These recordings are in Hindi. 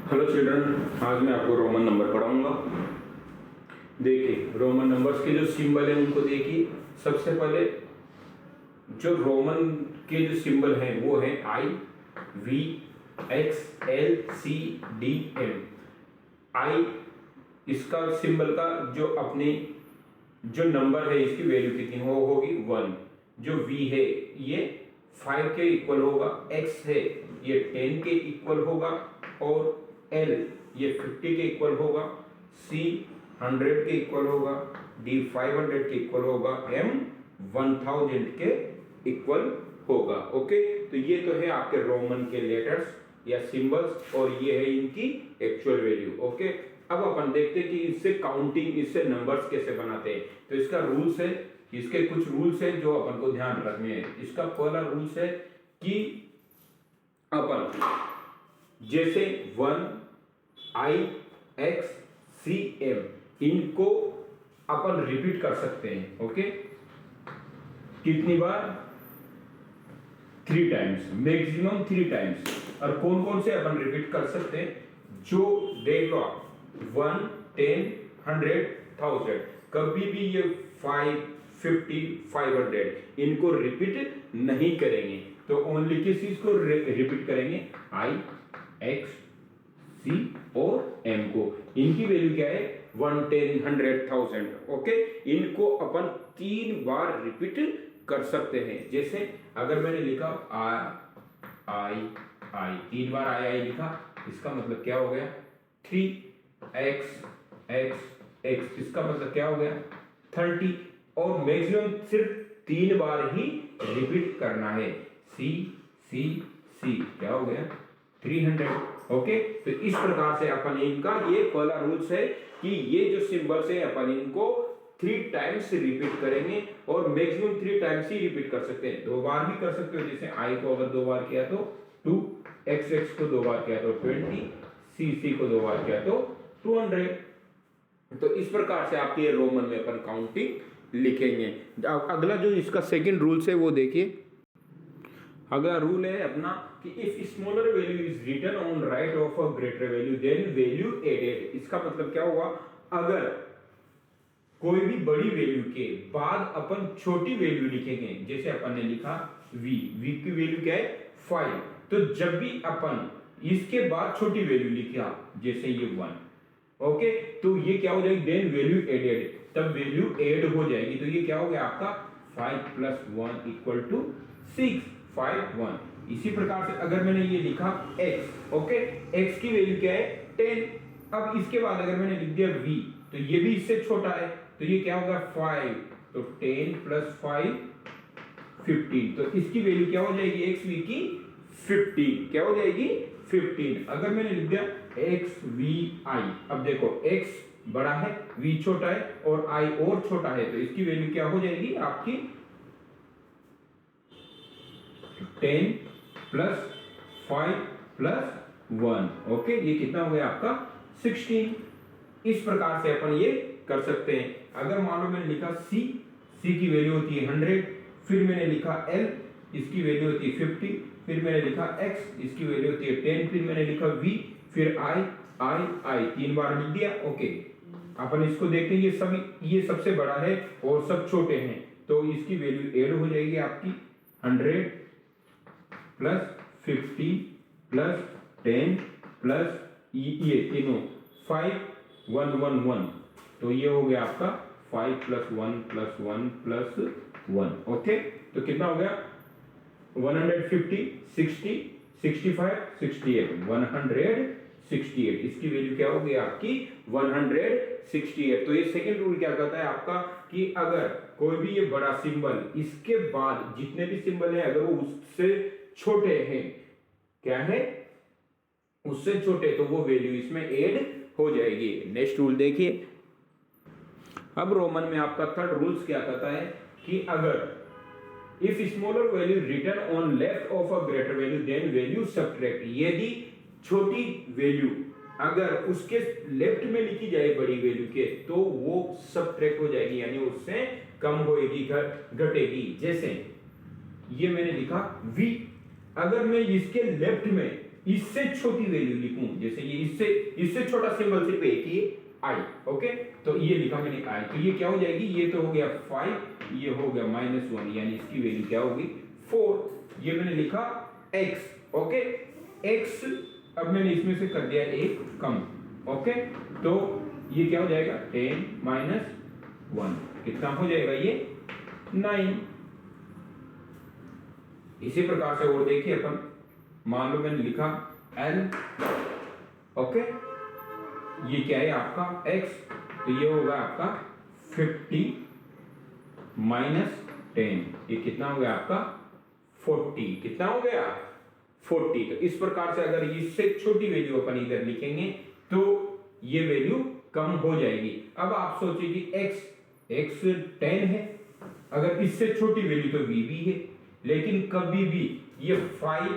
हेलो चिल्ड्रन, आज मैं आपको रोमन नंबर पढ़ाऊंगा। देखिए, रोमन नंबर्स के जो सिंबल हैं उनको देखिए। सबसे पहले जो रोमन के जो सिंबल हैं वो है I, V, X, L, C, D, M. I इसका सिंबल का जो अपने जो नंबर है इसकी वैल्यू कितनी होगी 1। जो वी है ये 5 के इक्वल होगा, एक्स है ये 10 के इक्वल होगा और एल ये 50 के इक्वल होगा, सी 100 के इक्वल होगा, डी 500 के इक्वल होगा, एम 1000 के इक्वल होगा। ओके, तो ये तो है आपके रोमन के लेटर्स या सिंबल्स और ये है इनकी एक्चुअल वैल्यू। ओके, अब अपन देखते हैं कि इससे काउंटिंग, इससे नंबर्स कैसे बनाते हैं। तो इसका रूल्स है, इसके कुछ रूल्स हैं जो अपन को ध्यान रखने हैं। इसका पहला रूल्स है कि अपन जैसे 1 आई, एक्स, सी, एम इनको अपन रिपीट कर सकते हैं। ओके, कितनी बार? 3 टाइम्स, मैक्सिमम 3 टाइम्स। और कौन कौन से अपन रिपीट कर सकते हैं? जो देख लो आप 1, 10, 100, 1000, कभी भी ये 5, 50, 500 इनको रिपीट नहीं करेंगे। तो ओनली किस चीज को रिपीट करेंगे? आई, एक्स, सी और एम को। इनकी वैल्यू क्या है? 1, 10, 100, 1000। ओके, इनको अपन 3 बार रिपीट कर सकते हैं। जैसे अगर मैंने लिखा आई, 3 बार आई लिखा, इसका मतलब क्या हो गया? 3x, x, इसका मतलब क्या हो गया? 30। और मैक्सिमम सिर्फ 3 बार ही रिपीट करना है। सी, सी, सी क्या हो गया? 300। ओके, तो इस प्रकार से अपन इनका ये पहला रूल्स है कि ये जो सिंबल्स है अपन इनको 3 टाइम्स रिपीट करेंगे और मैक्सिमम 3 टाइम्स ही रिपीट कर सकते हैं। 2 बार भी कर सकते हो, जैसे आई को अगर 2 बार किया तो 2, एक्स को 2 बार किया तो 20, सी को 2 बार किया तो 200। तो इस प्रकार से आपके रोमन में अपन काउंटिंग लिखेंगे। अगला जो इसका सेकंड रूल्स है वो देखिए। अगला रूल है अपना कि if smaller value is written on right of a greater value then value added. इसका मतलब क्या हुआ? अगर कोई भी बड़ी वैल्यू के बाद अपन छोटी वैल्यू लिखेंगे, जैसे अपन ने लिखा v की वैल्यू क्या है? 5। तो जब भी अपन इसके बाद छोटी वैल्यू लिखा, जैसे ये 1, ओके, तो ये क्या हो जाएगी? देन वैल्यू एडेड, तब वैल्यू ऐड हो जाएगी। तो ये क्या हो गया आपका? 5 + 1 = 6, 5, 1। इसी प्रकार से अगर मैंने ये लिखा x, ओके, x की वैल्यू क्या है? 10। अब इसके बाद अगर मैंने लिख दिया v, तो ये भी इससे छोटा है, तो ये क्या होगा? 5। तो 10 + 5 15। तो इसकी वैल्यू क्या हो जाएगी? xv की 15। क्या हो जाएगी? 15। अगर मैंने लिख दिया xvi, अब देखो x बड़ा है, v छोटा है और i और छोटा है, तो इसकी वैल्यू क्या हो जाएगी आपकी? 10 + 5 + 1। ओके, ये कितना हो गया आपका? 16। इस प्रकार से अपन ये कर सकते हैं। अगर मान लो मैंने लिखा c की वैल्यू होती है 100, फिर मैंने लिखा l, इसकी वैल्यू होती है 50, फिर मैंने लिखा x, इसकी वैल्यू होती है 10, फिर मैंने लिखा v, फिर i 3 बार लिख दिया। ओके, अपन इसको देखते हैं, ये सबसे बड़ा है और सब छोटे हैं, तो इसकी वैल्यू ऐड हो जाएगी आपकी 100 + 50 + 10 प्लस ये तीनों 5, 1, 1, 1, तो ये हो गया आपका 5 + 1 + 1 + 1। ओके, तो कितना हो गया? 150, 60, 65, 68, 168। इसकी वैल्यू क्या होगी आपकी? 168। तो ये सेकंड रूल क्या कहता है आपका कि अगर कोई भी ये बड़ा सिंबल, इसके बाद जितने भी सिंबल है, अगर वो उससे छोटे हैं, क्या है? उससे छोटे, तो वो वैल्यू इसमें ऐड हो जाएगी। नेक्स्ट रूल देखिए। अब रोमन में आपका थर्ड रूल्स क्या कहता है कि अगर if smaller value written on left of a greater value then value subtract. यदि छोटी वैल्यू अगर उसके लेफ्ट में लिखी जाए बड़ी वैल्यू के, तो वो सब्ट्रैक्ट हो जाएगी, यानी उससे कम होएगी, घटेगी। जैसे ये मैंने लिखा v, अगर मैं इसके लेफ्ट में इससे छोटी वैल्यू लिखूं, जैसे ये इससे छोटा सिंबल सिर्फ एक ही आई, ओके, तो ये लिखा मैंने आई, तो ये क्या हो जाएगी, ये तो हो गया 5, ये हो गया -1, यानी इसकी वैल्यू क्या होगी 4। ये मैंने लिखा x, ओके, x अब मैंने इसमें से कर दिया एक कम, ओके, तो ये क्या हो जाएगा 10 - 1 कितना हो जाएगा ये 9। इसी प्रकार से और देखिए अपन, मान लो मैंने लिखा l, ओके, ये क्या है आपका x, तो ये होगा आपका 50 - 10, ये कितना हो गया आपका 40, कितना हो गया 40। तो इस प्रकार से अगर इससे छोटी वैल्यू अपन इधर लिखेंगे तो ये वैल्यू कम हो जाएगी। अब आप सोचिए कि x 10 है, अगर इससे छोटी वैल्यू तो v भी है, लेकिन कभी भी ये 5,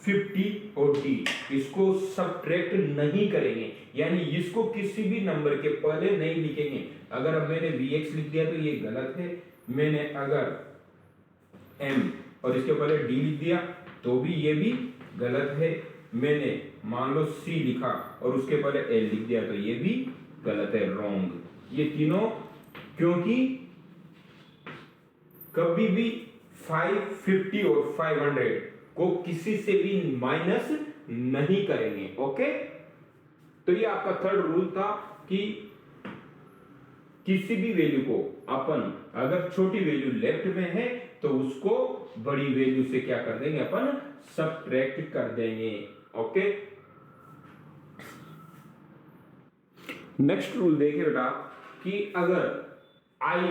50 और d इसको सब्ट्रैक्ट नहीं करेंगे, यानी इसको किसी भी नंबर के पहले नहीं लिखेंगे। अगर अब मैंने vx लिख दिया तो ये गलत है, मैंने अगर m और इसके पहले d लिख दिया तो भी ये भी गलत है, मैंने मान लो c लिखा और उसके पहले l लिख दिया तो ये भी गलत है, रॉन्ग। ये तीनों, क्योंकि कभी भी 5, 50 और 500 को किसी से भी माइनस नहीं करेंगे, ओके। तो ये आपका थर्ड रूल था कि किसी भी वैल्यू को अपन अगर छोटी वैल्यू लेफ्ट में है तो उसको बड़ी वैल्यू से क्या कर देंगे, अपन सब्ट्रैक्ट कर देंगे, ओके। नेक्स्ट रूल देखिए बेटा कि अगर आई,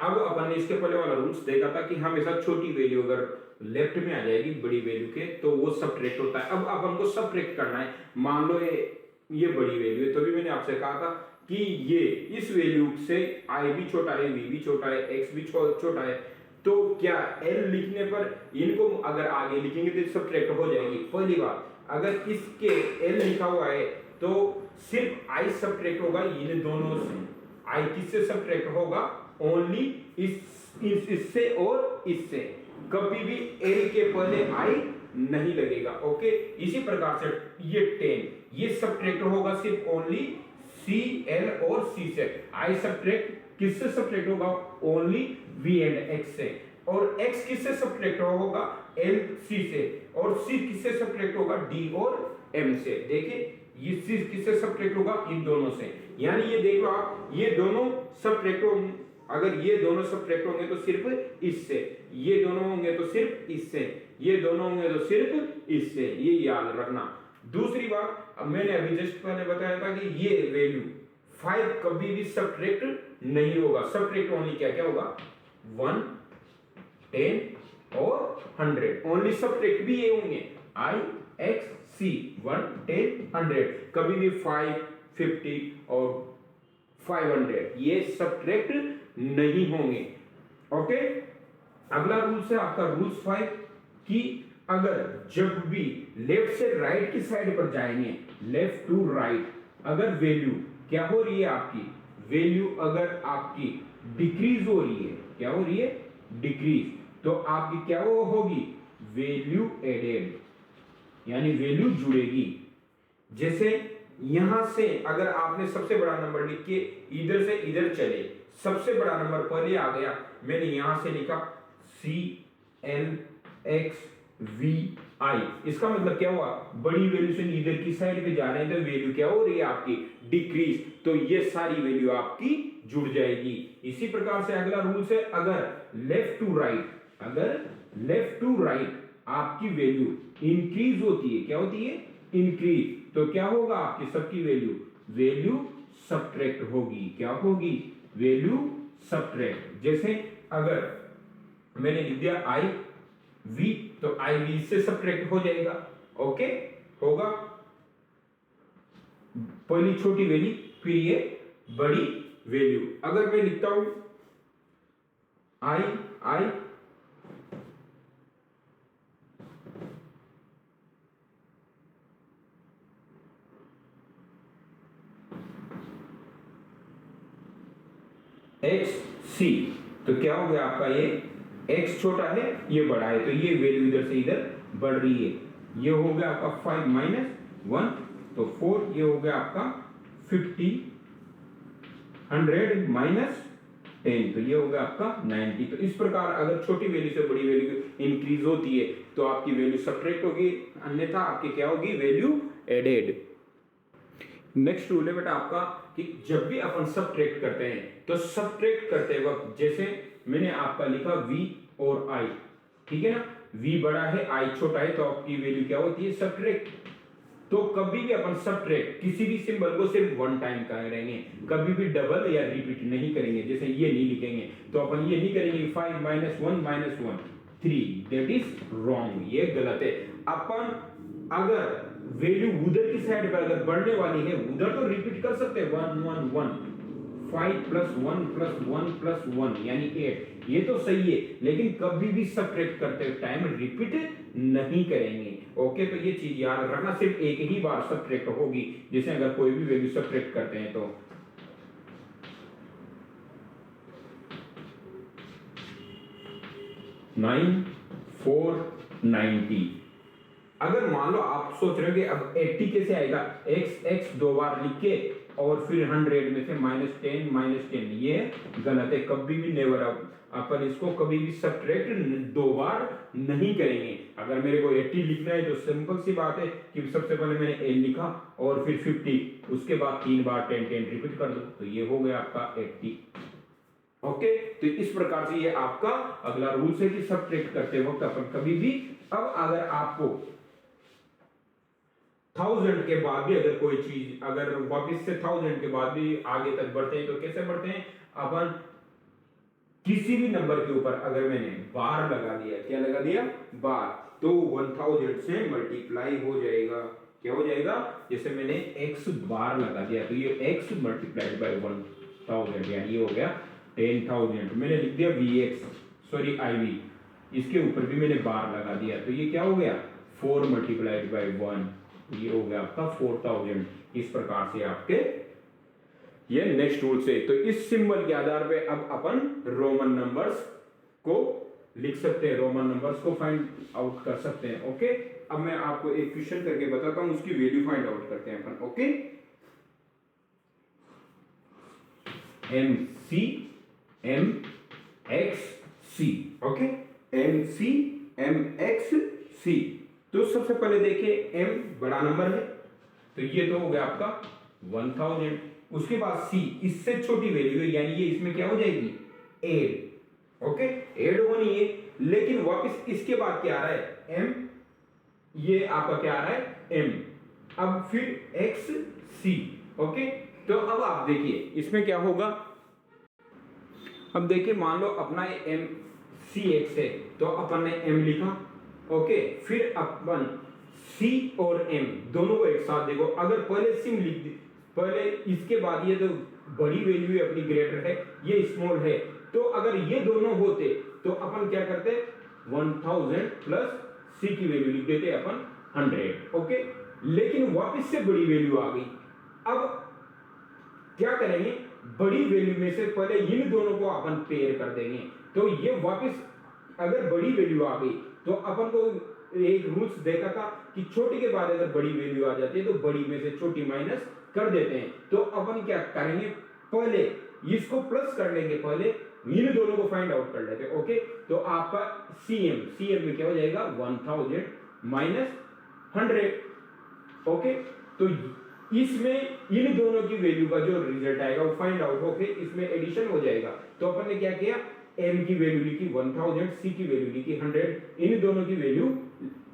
अब अपन ने इसके पहले वाला रूल्स देखा था कि हमेशा छोटी वैल्यू अगर लेफ्ट में आ जाएगी बड़ी वैल्यू के तो वो सब्ट्रैक्ट होता है। अब अपन को सब्ट्रैक्ट करना है, मान लो ये बड़ी वैल्यू है, तो भी मैंने आपसे कहा था कि ये इस वैल्यू से i भी छोटा है, v भी छोटा है, x भी छोटा है, तो क्या l लिखने पर इनको अगर आगे लिखेंगे तो सब्ट्रैक्ट हो जाएगी। पहली बात, अगर इसके l लिखा हुआ है तो सिर्फ i सब्ट्रैक्ट होगा इन दोनों से। i किससे सब्ट्रैक्ट होगा, ओनली इससे और इससे, कभी भी l के पहले i नहीं लगेगा, ओके। इसी प्रकार से ये 10 ये सब्ट्रैक्ट होगा सिर्फ ओनली c, l और c से। i सब्ट्रैक्ट किससे सब्ट्रैक्ट होगा, ओनली v एंड x से, और x किससे सब्ट्रैक्ट होगा, l c से, और c किससे सब्ट्रैक्ट होगा, d और m से। देखिए ये c किससे सब्ट्रैक्ट होगा, इन दोनों से। यानी ये देख लो आप, ये दोनों सब्ट्रैक्ट होंगे, अगर ये दोनों सब्ट्रैक्ट होंगे तो सिर्फ इससे, ये दोनों होंगे तो सिर्फ इससे, ये दोनों होंगे तो सिर्फ इससे, ये याद रखना। दूसरी बात, अब मैंने अभी जस्ट पहले बताया था कि ये वैल्यू 5 कभी भी सब्ट्रैक्ट नहीं होगा, सब्ट्रैक्ट ओनली क्या क्या होगा 1, 10 और 100, ओनली सब्ट्रैक्ट भी ये होंगे i, x, c, 1, 10, 100, कभी भी 5, 50 और 500 ये सब्ट्रैक्ट नहीं होंगे, ओके। अगला रूल है आपका रूल्स 5 कि अगर जब भी लेफ्ट से राइट की साइड पर जाएंगे, लेफ्ट टू राइट, अगर वैल्यू क्या हो रही है आपकी, वैल्यू अगर आपकी डिक्रीज हो रही है, क्या हो रही है डिक्रीज, तो आपकी क्या वो होगी वैल्यू एडेड, यानी वैल्यू जुड़ेगी। जैसे यहां से अगर आपने सबसे बड़ा नंबर लिख के इधर से इधर चले, सबसे बड़ा नंबर पहले आ गया, मैंने यहां से लिखा c, l, x, v, i, इसका मतलब क्या हुआ, बड़ी वैल्यू से इधर की साइड पे जा रहे हैं तो वैल्यू क्या हो रही है आपकी डिक्रीज, तो ये सारी वैल्यू आपकी जुड़ जाएगी। इसी प्रकार से अगला रूल है, अगर लेफ्ट टू राइट, अगर लेफ्ट टू राइट आपकी वैल्यू इंक्रीज होती है, क्या होती है इंक्रीज, तो क्या होगा आपकी सबकी वैल्यू सब्ट्रैक्ट होगी, क्या होगी वैल्यू सब्ट्रैक्ट। जैसे अगर मैंने लिख दिया i, v, तो i v से सब्ट्रैक्ट हो जाएगा, ओके, होगा पहली छोटी वैल्यू फिर ये बड़ी वैल्यू। अगर मैं लिखता हूं i x c, तो क्या हो गया आपका, ये x छोटा है ये बड़ा है, तो ये वैल्यू इधर से इधर बढ़ रही है, ये हो गया आपका 5 माइनस 1 तो 4, ये हो गया आपका 50, 100 माइनस 10 तो ये हो गया आपका 90। तो इस प्रकार अगर छोटी वैल्यू से बड़ी वैल्यू इंक्रीज होती है तो आपकी वैल्यू सब्ट्रैक्ट होगी, अन्यथा आपकी क्या होगी, वैल्यू एडेड। नेक्स्ट रूल है बेटा आपका कि जब भी अपन सब्ट्रैक्ट करते हैं तो सब्ट्रैक्ट करते वक्त जैसे मैंने आपका लिखा v और i, ठीक है ना, v बड़ा है i छोटा है तो आपकी वैल्यू क्या होती है, सब्ट्रैक्ट। तो कभी भी अपन सब्ट्रैक्ट किसी भी सिंबल को सिर्फ वन टाइम करेंगे, कभी भी डबल या रिपीट नहीं करेंगे। जैसे ये नहीं लिखेंगे तो अपन ये नहीं करेंगे 5 minus 1 minus 1 3, that is wrong, ये गलत है। अपन अगर वैल्यू उधर की साइड पर अगर बढ़ने वाली है उधर तो रिपीट कर सकते हैं 1 1 1, 5 प्लस 1 प्लस 1 प्लस 1 यानी 8, ये तो सही है, लेकिन कभी भी सब्ट्रैक्ट करते टाइम रिपीट नहीं करेंगे। ओके, तो ये चीज याद रखना, सिर्फ एक ही बार सब्ट्रैक्ट होगी। जैसे अगर कोई भी वैल्यू सब्ट्रैक्ट करते हैं तो 9 4 90, अगर मान लो आप सोच रहे हो कि अब 80 कैसे आएगा, x दो बार लिख के और फिर 100 में से -10 -10, ये गलत है, कभी भी नेवर। अपन इसको कभी भी सब्ट्रैक्ट दो बार नहीं करेंगे। अगर मेरे को 80 लिखना है तो सिंपल सी बात है कि सबसे पहले मैंने a लिखा और फिर 50, उसके बाद 3 बार 10 10 रिपीट कर दो तो ये हो गया आपका 80। ओके, तो इस प्रकार से ये आपका अगला रूल है कि सब्ट्रैक्ट करते वक्त अपन कभी भी, अब अगर आपको 1000 के बाद भी अगर कोई चीज अगर वापस से 1000 के बाद भी आगे तक बढ़ते हैं तो कैसे बढ़ते हैं, अपन किसी भी नंबर के ऊपर अगर मैंने बार लगा दिया, क्या लगा दिया, बार, तो 1000 से मल्टीप्लाई हो जाएगा, क्या हो जाएगा, जैसे मैंने x बार लगा दिया तो ये x मल्टीप्लाइड बाय 1000 यानी ये हो गया 10,000। मैंने लिख दिया iv, इसके ऊपर भी मैंने बार लगा दिया तो ये क्या हो गया 4 मल्टीप्लाइड बाय 1, ये हो गया आपका 4000। इस प्रकार से आपके ये नेक्स्ट रूल से, तो इस सिंबल के आधार पे अब अपन रोमन नंबर्स को लिख सकते हैं, रोमन नंबर्स को फाइंड आउट कर सकते हैं। ओके, अब मैं आपको एक क्वेश्चन करके बताता हूं, उसकी वैल्यू फाइंड आउट करते हैं अपन। Okay, MC MXC, okay, MC MXC। तो सबसे पहले देखिए m बड़ा नंबर है तो ये तो हो गया आपका 1000, उसके बाद C इससे छोटी वैल्यू है यानी ये इसमें क्या हो जाएगी, ऐड। ओके, ऐड होनी है, लेकिन वापस इसके बाद क्या आ रहा है, m, ये आपका क्या आ रहा है, m, अब फिर XC। ओके, तो अब आप देखिए इसमें क्या होगा, अब देखिए मान लो अपना ये MCX है तो अपन ने m लिखा, ओके, फिर अपन C और m दोनों को एक साथ देखो, अगर पहले सिम लिख दी, पहले इसके बाद ये तो बड़ी वैल्यू अपनी ग्रेटर है, ये स्मॉल है, तो अगर ये दोनों होते तो अपन क्या करते 1000 प्लस C की वैल्यू लिख देते अपन 100। ओके, लेकिन वापस से बड़ी वैल्यू आ गई, अब क्या करेंगे, बड़ी वैल्यू में से पहले इन दोनों को अपन पेयर कर देंगे, तो ये वापस अगर बड़ी वैल्यू आ गई तो अपन को एक रूल्स देखा था कि छोटी के बाद अगर बड़ी वैल्यू आ जाती है तो बड़ी में से छोटी माइनस कर देते हैं। तो अपन क्या करेंगे, पहले इसको प्लस कर लेंगे, पहले इन दोनों को फाइंड आउट कर लेते हैं। ओके, तो आपका CM में क्या हो जाएगा 1000 माइनस 100। ओके, तो इसमें इन दोनों की वैल्यू का जो रिजल्ट आएगा वो फाइंड आउट होके इसमें एडिशन हो जाएगा। तो अपन ने क्या किया, m की वैल्यू लिखी 1000, C की वैल्यू लिखी 100, इन दोनों की वैल्यू,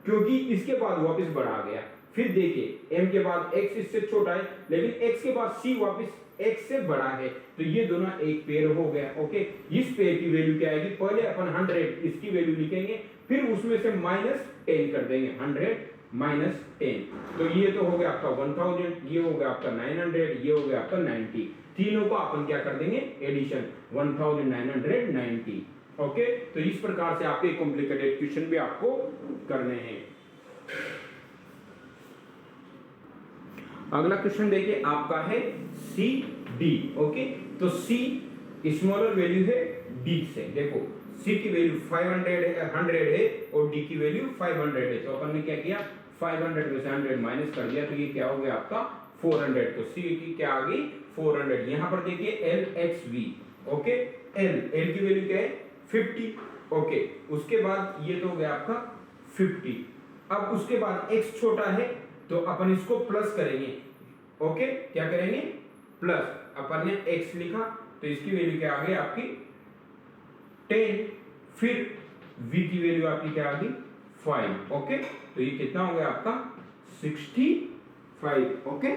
क्योंकि इसके बाद वापस बढ़ा गया, फिर देखिए m के बाद x इससे छोटा है लेकिन x के बाद c वापस x से बड़ा है, तो ये दोनों एक पेयर हो गया। ओके, इस पेयर की वैल्यू क्या आएगी, पहले अपन 100 इसकी वैल्यू लिखेंगे, फिर उसमें से -10 कर देंगे, 100 -10, तो ये तो हो गया आपका 1000, ये हो गया आपका 900, ये हो गया आपका 90, तीनों को अपन क्या कर देंगे, एडिशन 1990। ओके, तो इस प्रकार से आपके कॉम्प्लिकेटेड क्वेश्चन भी आपको करने हैं। अगला क्वेश्चन देखिए आपका है CD। ओके, तो C स्मॉलर वैल्यू है D से, देखो C की वैल्यू 100 है और D की वैल्यू 500 है, तो अपन ने क्या किया 500 में से 100 माइनस कर दिया तो ये क्या हो गया आपका 400। तो सी की क्या आ गई 400। यहाँ पर देखिए L X V, okay, L की वैल्यू क्या है 50, ओके। उसके बाद ये तो हो गया आपका 50। अब उसके बाद x छोटा है तो अपन इसको प्लस करेंगे, ओके, क्या करेंगे प्लस। अपन ने x लिखा तो इसकी वैल्यू क्या आ गई आपकी 10, फिर v की वैल्यू आपकी क्या आ गई 5, ओके। तो ये कितना हो गया आपका 65, ओके।